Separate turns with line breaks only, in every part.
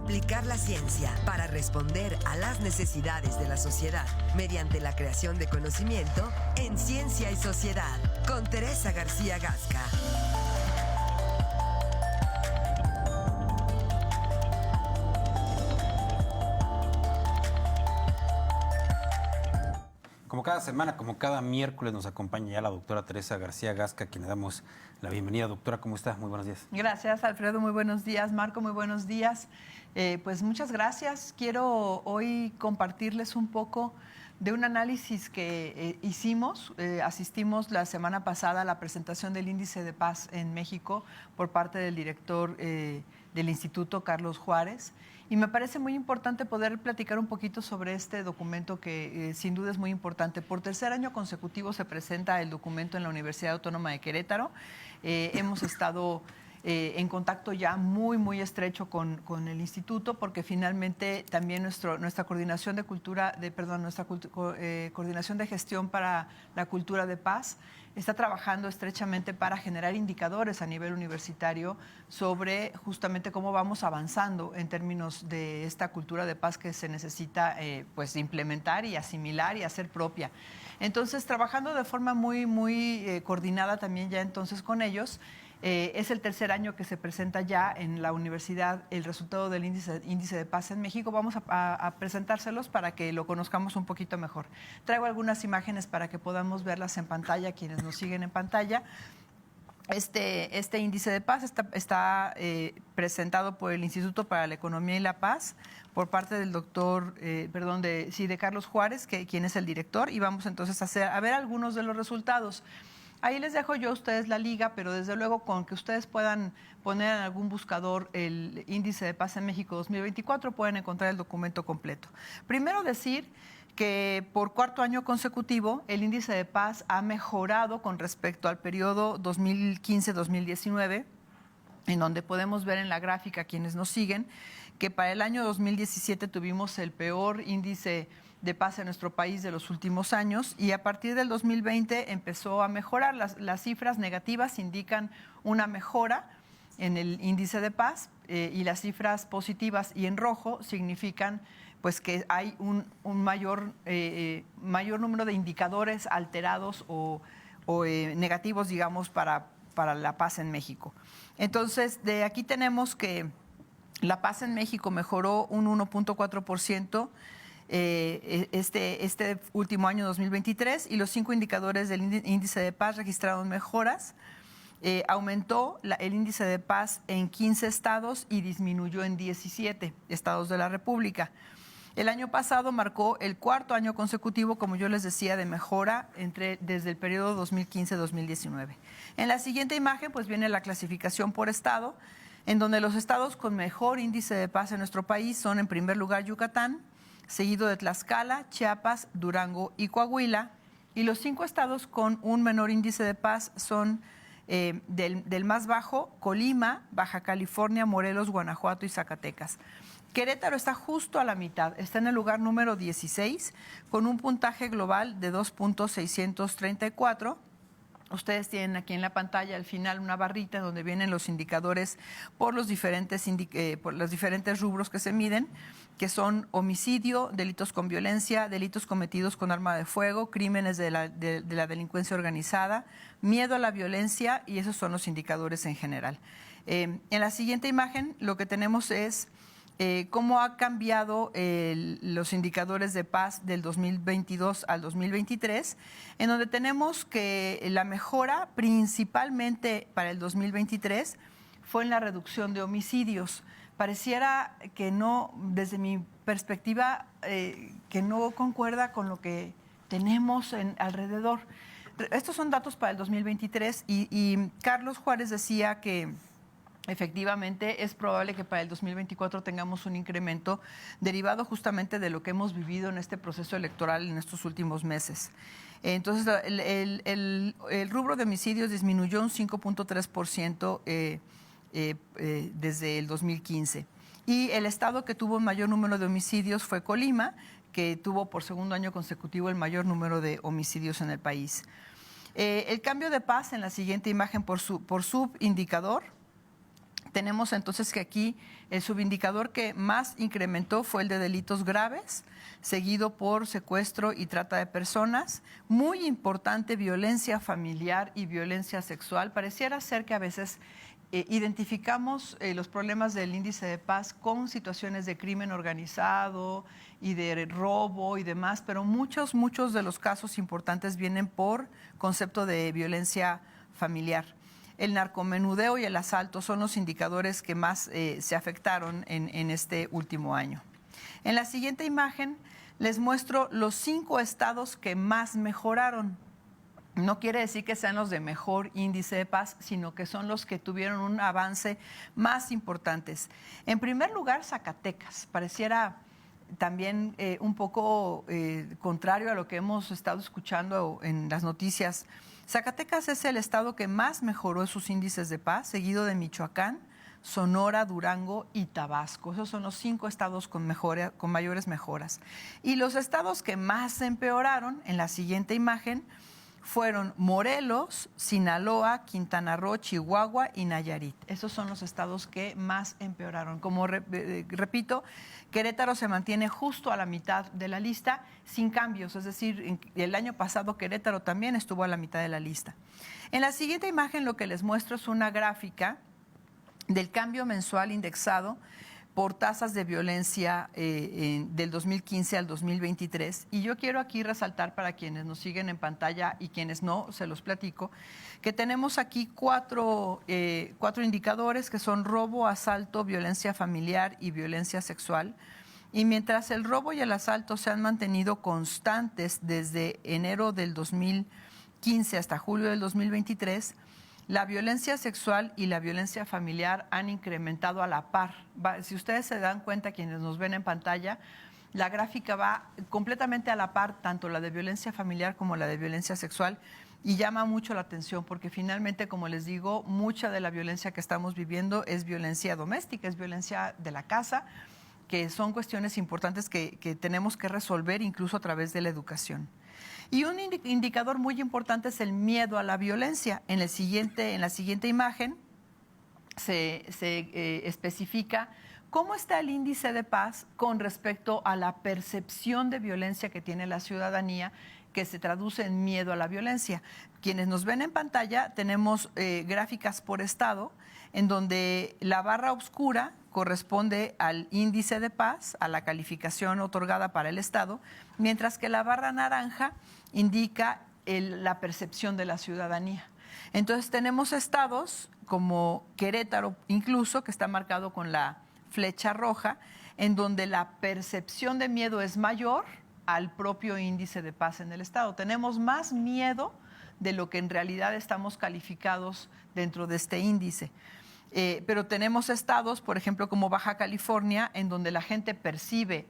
Aplicar la ciencia para responder a las necesidades de la sociedad mediante la creación de conocimiento en Ciencia y Sociedad, con Teresa García Gasca.
Como cada semana, como cada miércoles, nos acompaña ya la doctora Teresa García Gasca, a quien le damos la bienvenida. Doctora, ¿cómo está? Muy buenos días.
Gracias, Alfredo. Muy buenos días. Marco, muy buenos días. Pues muchas gracias. Quiero hoy compartirles un poco de un análisis que hicimos. Asistimos la semana pasada a la presentación del Índice de Paz en México por parte del director del Instituto, Carlos Juárez. Y me parece muy importante poder platicar un poquito sobre este documento que sin duda es muy importante. Por tercer año consecutivo se presenta el documento en la Universidad Autónoma de Querétaro. Hemos estado en contacto ya muy estrecho con el instituto, porque finalmente también nuestra coordinación de coordinación de gestión para la cultura de paz está trabajando estrechamente para generar indicadores a nivel universitario sobre justamente cómo vamos avanzando en términos de esta cultura de paz que se necesita pues implementar y asimilar y hacer propia. Entonces, trabajando de forma muy coordinada también ya entonces con ellos. Es el tercer año que se presenta ya en la universidad el resultado del índice de paz en México. Vamos a presentárselos para que lo conozcamos un poquito mejor. Traigo algunas imágenes para que podamos verlas en pantalla, quienes nos siguen en pantalla. Este índice de paz está presentado por el Instituto para la Economía y la Paz por parte del doctor, de Carlos Juárez, quien es el director, y vamos entonces a ver algunos de los resultados. Ahí les dejo yo a ustedes la liga, pero desde luego con que ustedes puedan poner en algún buscador el Índice de Paz en México 2024 pueden encontrar el documento completo. Primero decir que por cuarto año consecutivo el índice de paz ha mejorado con respecto al periodo 2015-2019, en donde podemos ver en la gráfica, quienes nos siguen, que para el año 2017 tuvimos el peor índice de paz en nuestro país de los últimos años, y a partir del 2020 empezó a mejorar. Las cifras negativas indican una mejora en el índice de paz y las cifras positivas y en rojo significan pues que hay un mayor número de indicadores alterados o negativos, digamos, para la paz en México. Entonces, de aquí tenemos que la paz en México mejoró un 1.4%. Este último año 2023, y los 5 indicadores del índice de paz registraron mejoras. Aumentó el índice de paz en 15 estados y disminuyó en 17 estados de la República. El año pasado marcó el cuarto año consecutivo, como yo les decía, de mejora desde el periodo 2015-2019. En la siguiente imagen pues viene la clasificación por estado, en donde los estados con mejor índice de paz en nuestro país son, en primer lugar, Yucatán, seguido de Tlaxcala, Chiapas, Durango y Coahuila. Y los 5 estados con un menor índice de paz son del más bajo, Colima, Baja California, Morelos, Guanajuato y Zacatecas. Querétaro está justo a la mitad, está en el lugar número 16, con un puntaje global de 2.634. Ustedes tienen aquí en la pantalla al final una barrita donde vienen los indicadores por los diferentes rubros que se miden, que son homicidio, delitos con violencia, delitos cometidos con arma de fuego, crímenes de la delincuencia organizada, miedo a la violencia, y esos son los indicadores en general. En la siguiente imagen lo que tenemos es cómo ha cambiado los indicadores de paz del 2022 al 2023, en donde tenemos que la mejora principalmente para el 2023 fue en la reducción de homicidios. Pareciera que no, desde mi perspectiva, que no concuerda con lo que tenemos alrededor. Estos son datos para el 2023 y Carlos Juárez decía que efectivamente es probable que para el 2024 tengamos un incremento derivado justamente de lo que hemos vivido en este proceso electoral en estos últimos meses. Entonces, el rubro de homicidios disminuyó un 5.3% desde el 2015. Y el estado que tuvo el mayor número de homicidios fue Colima, que tuvo por segundo año consecutivo el mayor número de homicidios en el país. El cambio de paz en la siguiente imagen por subindicador. Tenemos entonces que aquí el subindicador que más incrementó fue el de delitos graves, seguido por secuestro y trata de personas. Muy importante, violencia familiar y violencia sexual. Pareciera ser que a veces identificamos los problemas del índice de paz con situaciones de crimen organizado y de robo y demás, pero muchos de los casos importantes vienen por concepto de violencia familiar. El narcomenudeo y el asalto son los indicadores que más se afectaron en este último año. En la siguiente imagen les muestro los 5 estados que más mejoraron. No quiere decir que sean los de mejor índice de paz, sino que son los que tuvieron un avance más importantes. En primer lugar, Zacatecas. Pareciera también un poco contrario a lo que hemos estado escuchando en las noticias. Zacatecas es el estado que más mejoró sus índices de paz, seguido de Michoacán, Sonora, Durango y Tabasco. Esos son los 5 estados con mayores mejoras. Y los estados que más empeoraron, en la siguiente imagen, fueron Morelos, Sinaloa, Quintana Roo, Chihuahua y Nayarit. Esos son los estados que más empeoraron. Como repito, Querétaro se mantiene justo a la mitad de la lista, sin cambios. Es decir, el año pasado Querétaro también estuvo a la mitad de la lista. En la siguiente imagen lo que les muestro es una gráfica del cambio mensual indexado por tasas de violencia del 2015 al 2023. Y yo quiero aquí resaltar para quienes nos siguen en pantalla y quienes no, se los platico, que tenemos aquí cuatro indicadores que son robo, asalto, violencia familiar y violencia sexual. Y mientras el robo y el asalto se han mantenido constantes desde enero del 2015 hasta julio del 2023, la violencia sexual y la violencia familiar han incrementado a la par. Si ustedes se dan cuenta, quienes nos ven en pantalla, la gráfica va completamente a la par, tanto la de violencia familiar como la de violencia sexual, y llama mucho la atención porque finalmente, como les digo, mucha de la violencia que estamos viviendo es violencia doméstica, es violencia de la casa, que son cuestiones importantes que tenemos que resolver incluso a través de la educación. Y un indicador muy importante es el miedo a la violencia. En la siguiente imagen se especifica cómo está el índice de paz con respecto a la percepción de violencia que tiene la ciudadanía, que se traduce en miedo a la violencia. Quienes nos ven en pantalla tenemos gráficas por estado, en donde la barra oscura corresponde al índice de paz, a la calificación otorgada para el estado, mientras que la barra naranja indica la percepción de la ciudadanía. Entonces tenemos estados como Querétaro incluso, que está marcado con la flecha roja, en donde la percepción de miedo es mayor al propio índice de paz en el estado. Tenemos más miedo de lo que en realidad estamos calificados dentro de este índice. Pero tenemos estados, por ejemplo, como Baja California, en donde la gente percibe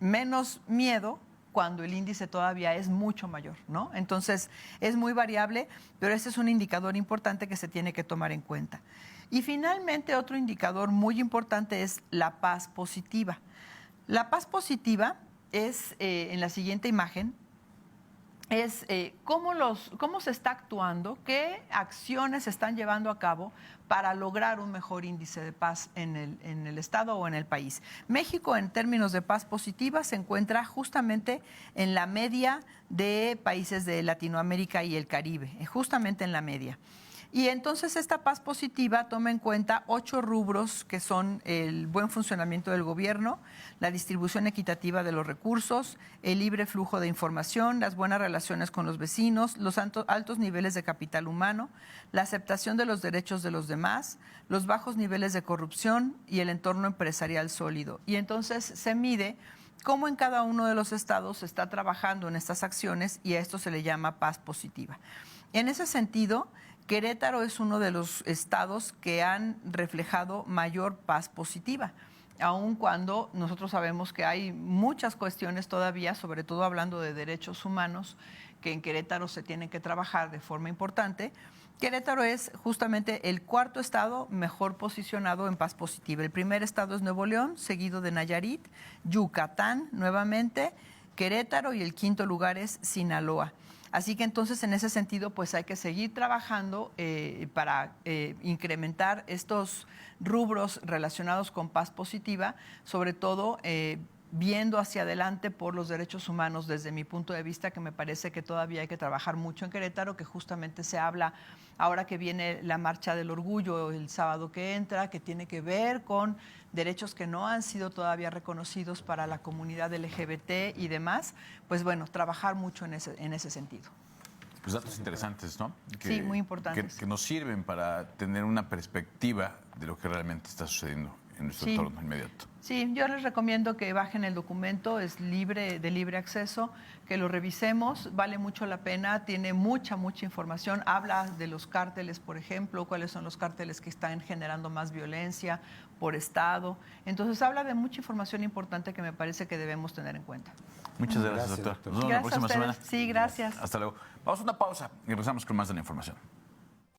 menos miedo cuando el índice todavía es mucho mayor, ¿no? Entonces, es muy variable, pero ese es un indicador importante que se tiene que tomar en cuenta. Y finalmente, otro indicador muy importante es la paz positiva. La paz positiva es, en la siguiente imagen, es cómo se está actuando, qué acciones se están llevando a cabo para lograr un mejor índice de paz en el Estado o en el país. México, en términos de paz positiva, se encuentra justamente en la media de países de Latinoamérica y el Caribe, justamente en la media. Y entonces esta paz positiva toma en cuenta 8 rubros que son el buen funcionamiento del gobierno, la distribución equitativa de los recursos, el libre flujo de información, las buenas relaciones con los vecinos, los altos niveles de capital humano, la aceptación de los derechos de los demás, los bajos niveles de corrupción y el entorno empresarial sólido. Y entonces se mide cómo en cada uno de los estados se está trabajando en estas acciones y a esto se le llama paz positiva. En ese sentido, Querétaro es uno de los estados que han reflejado mayor paz positiva, aun cuando nosotros sabemos que hay muchas cuestiones todavía, sobre todo hablando de derechos humanos, que en Querétaro se tienen que trabajar de forma importante. Querétaro es justamente el 4º estado mejor posicionado en paz positiva. El primer estado es Nuevo León, seguido de Nayarit, Yucatán nuevamente, Querétaro y el 5º lugar es Sinaloa. Así que entonces en ese sentido pues hay que seguir trabajando para incrementar estos rubros relacionados con paz positiva, sobre todo viendo hacia adelante por los derechos humanos desde mi punto de vista, que me parece que todavía hay que trabajar mucho en Querétaro, que justamente se habla ahora que viene la Marcha del Orgullo el sábado que entra, que tiene que ver con derechos que no han sido todavía reconocidos para la comunidad LGBT y demás, pues bueno, trabajar mucho en ese sentido.
Pues datos interesantes, ¿no?
Sí, muy importantes.
Que nos sirven para tener una perspectiva de lo que realmente está sucediendo en nuestro entorno inmediato.
Sí, yo les recomiendo que bajen el documento, es libre, de libre acceso, que lo revisemos, vale mucho la pena, tiene mucha información, habla de los cárteles, por ejemplo, cuáles son los cárteles que están generando más violencia por estado. Entonces habla de mucha información importante que me parece que debemos tener en cuenta.
Muchas gracias, doctor. Nos vemos la próxima semana.
Sí, gracias.
Hasta luego. Vamos a una pausa y regresamos con más de la información.